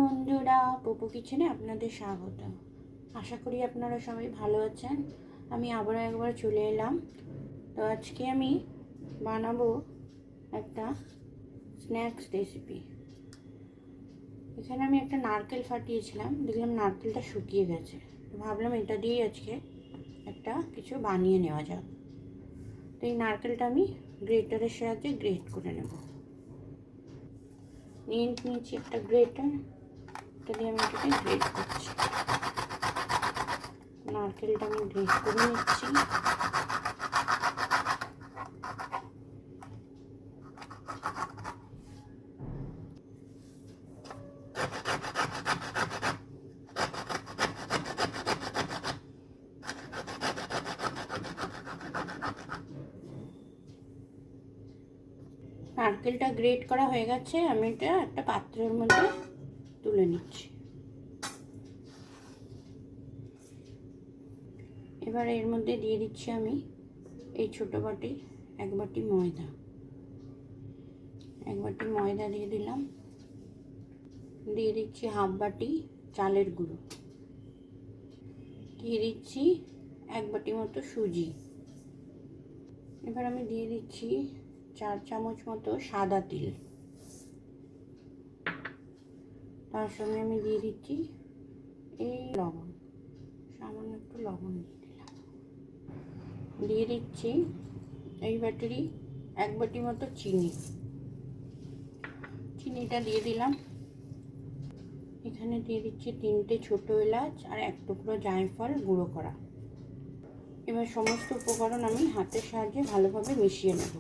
বন্ধুরা, পপু কিচেনে আপনাদের স্বাগত। আশা করি আপনারা সবাই ভালো আছেন। আমি আবারও একবার চলে এলাম। তো আজকে আমি বানাবো একটা স্ন্যাক্স রেসিপি। এখানে আমি একটা নারকেল ফাটিয়েছিলাম, দেখলাম নারকেলটা শুকিয়ে গেছে। তো ভাবলাম এটা দিয়েই আজকে একটা কিছু বানিয়ে নেওয়া যাক। তো এই নারকেলটা আমি গ্রেটারের সাহায্যে গ্রেট করে নেব। নিয়েছি একটা গ্রেটার, এটা দিয়ে আমি এটাকে গ্রেট করছি। নারকেলটা আমি গ্রেট করে নিচ্ছি। নারকেলটা গ্রেট করা হয়ে গেছে, আমি এটা একটা পাত্রের মধ্যে তুলে নিচ্ছি। এবার এর মধ্যে দিয়ে দিচ্ছি আমি এই ছোটো বাটি এক বাটি ময়দা। এক বাটি ময়দা দিয়ে দিলাম। দিয়ে দিচ্ছি হাফ বাটি চালের গুঁড়ো। দিয়ে দিচ্ছি এক বাটি মতো সুজি। এবার আমি দিয়ে দিচ্ছি 4 চামচ মতো সাদা তিল। তার সঙ্গে আমি দিয়ে দিচ্ছি এই লবণ, সামান্য একটু লবণ দিয়ে দিলাম। দিয়ে দিচ্ছি এই বাটিরই এক বাটি মতো চিনি। চিনিটা দিয়ে দিলাম। এখানে দিয়ে দিচ্ছি 3টে ছোটো এলাচ আর 1 টুকরো জায়ফল গুঁড়ো করা। এবার সমস্ত উপকরণ আমি হাতের সাহায্যে ভালোভাবে মিশিয়ে নেব।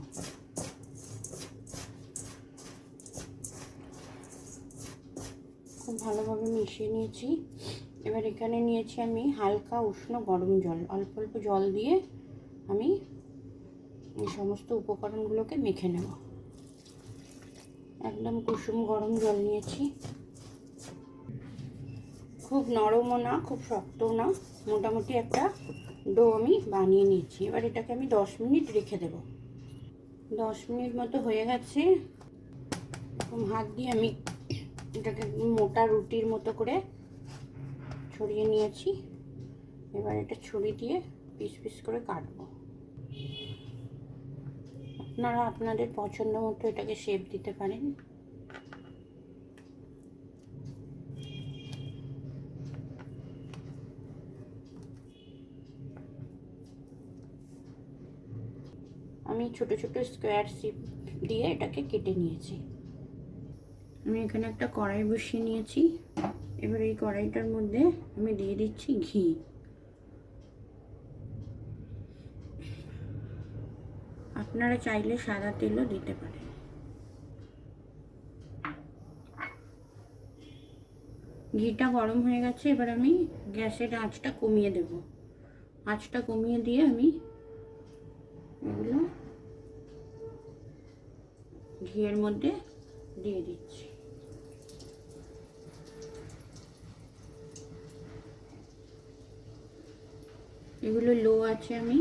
খুব ভালোভাবে মিশিয়ে নিয়েছি। এবার এখানে নিয়েছি আমি হালকা উষ্ণ গরম জল। অল্প অল্প জল দিয়ে আমি এই সমস্ত উপকরণগুলোকে মেখে নেব। একদম কুসুম গরম জল নিয়েছি। খুব নরমও না, খুব শক্তও না, মোটামুটি একটা ডো আমি বানিয়ে নিয়েছি। এবার এটাকে আমি 10 মিনিট রেখে দেব। 10 মিনিট মতো হয়ে গেছে। হাত দিয়ে আমি এটাকে মোটা রুটির মতো করে ছড়িয়ে নিয়েছি। এবার এটা ছুরি দিয়ে পিস পিস করে কাটবো। আপনারা আপনাদের পছন্দ মতো এটাকে শেপ দিতে পারেন। আমি ছোট ছোট স্কোয়ার শেপ দিয়ে এটাকে কেটে নিয়েছি। আমি এখানে একটা কড়াই বসিয়ে নিয়েছি। এবার এই কড়াইটার মধ্যে আমি দিয়ে দিচ্ছি ঘি। আপনারা চাইলে সাদা তেলও দিতে পারেন। ঘিটা গরম হয়ে গেছে। এবার আমি গ্যাসের আঁচটা কমিয়ে দেব। আঁচটা কমিয়ে দিয়ে আমি এগুলো ঘিয়ের মধ্যে দিয়ে দিচ্ছি। এগুলো লো আছে, আমি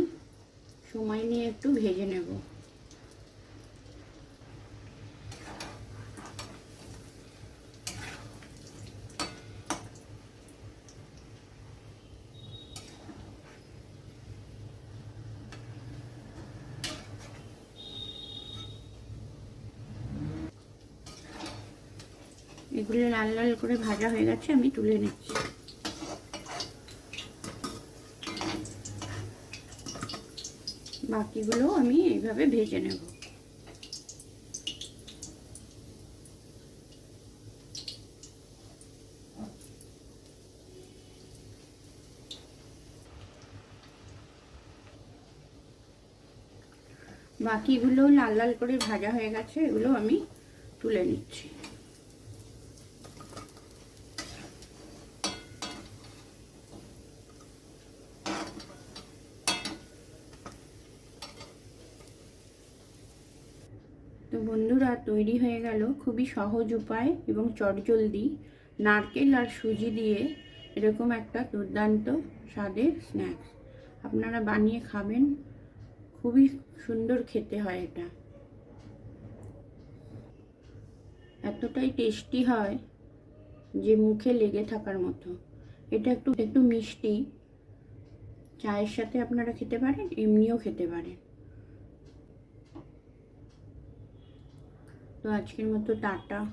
সময় নিয়ে একটু ভেজে নেব। এগুলো লাল লাল করে ভাজা হয়ে গেছে, আমি তুলে নিচ্ছি। বাকিগুলো আমি এইভাবে ভেজে নেব। বাকিগুলো লাল লাল করে ভাজা হয়ে গেছে, এগুলো আমি তুলে নিচ্ছি। তো বন্ধুরা, তৈরি হয়ে গেল খুবই সহজ উপায় এবং চটজলদি নারকেল আর সুজি দিয়ে এরকম একটা দুর্দান্ত স্বাদের স্ন্যাক্স। আপনারা বানিয়ে খাবেন, খুবই সুন্দর খেতে হয়। এটা এতটাই টেস্টি হয় যে মুখে লেগে থাকার মতো। এটা একটু একটু মিষ্টি, চায়ের সাথে আপনারা খেতে পারেন, এমনিও খেতে পারেন। তো আজকের মতো টাটা।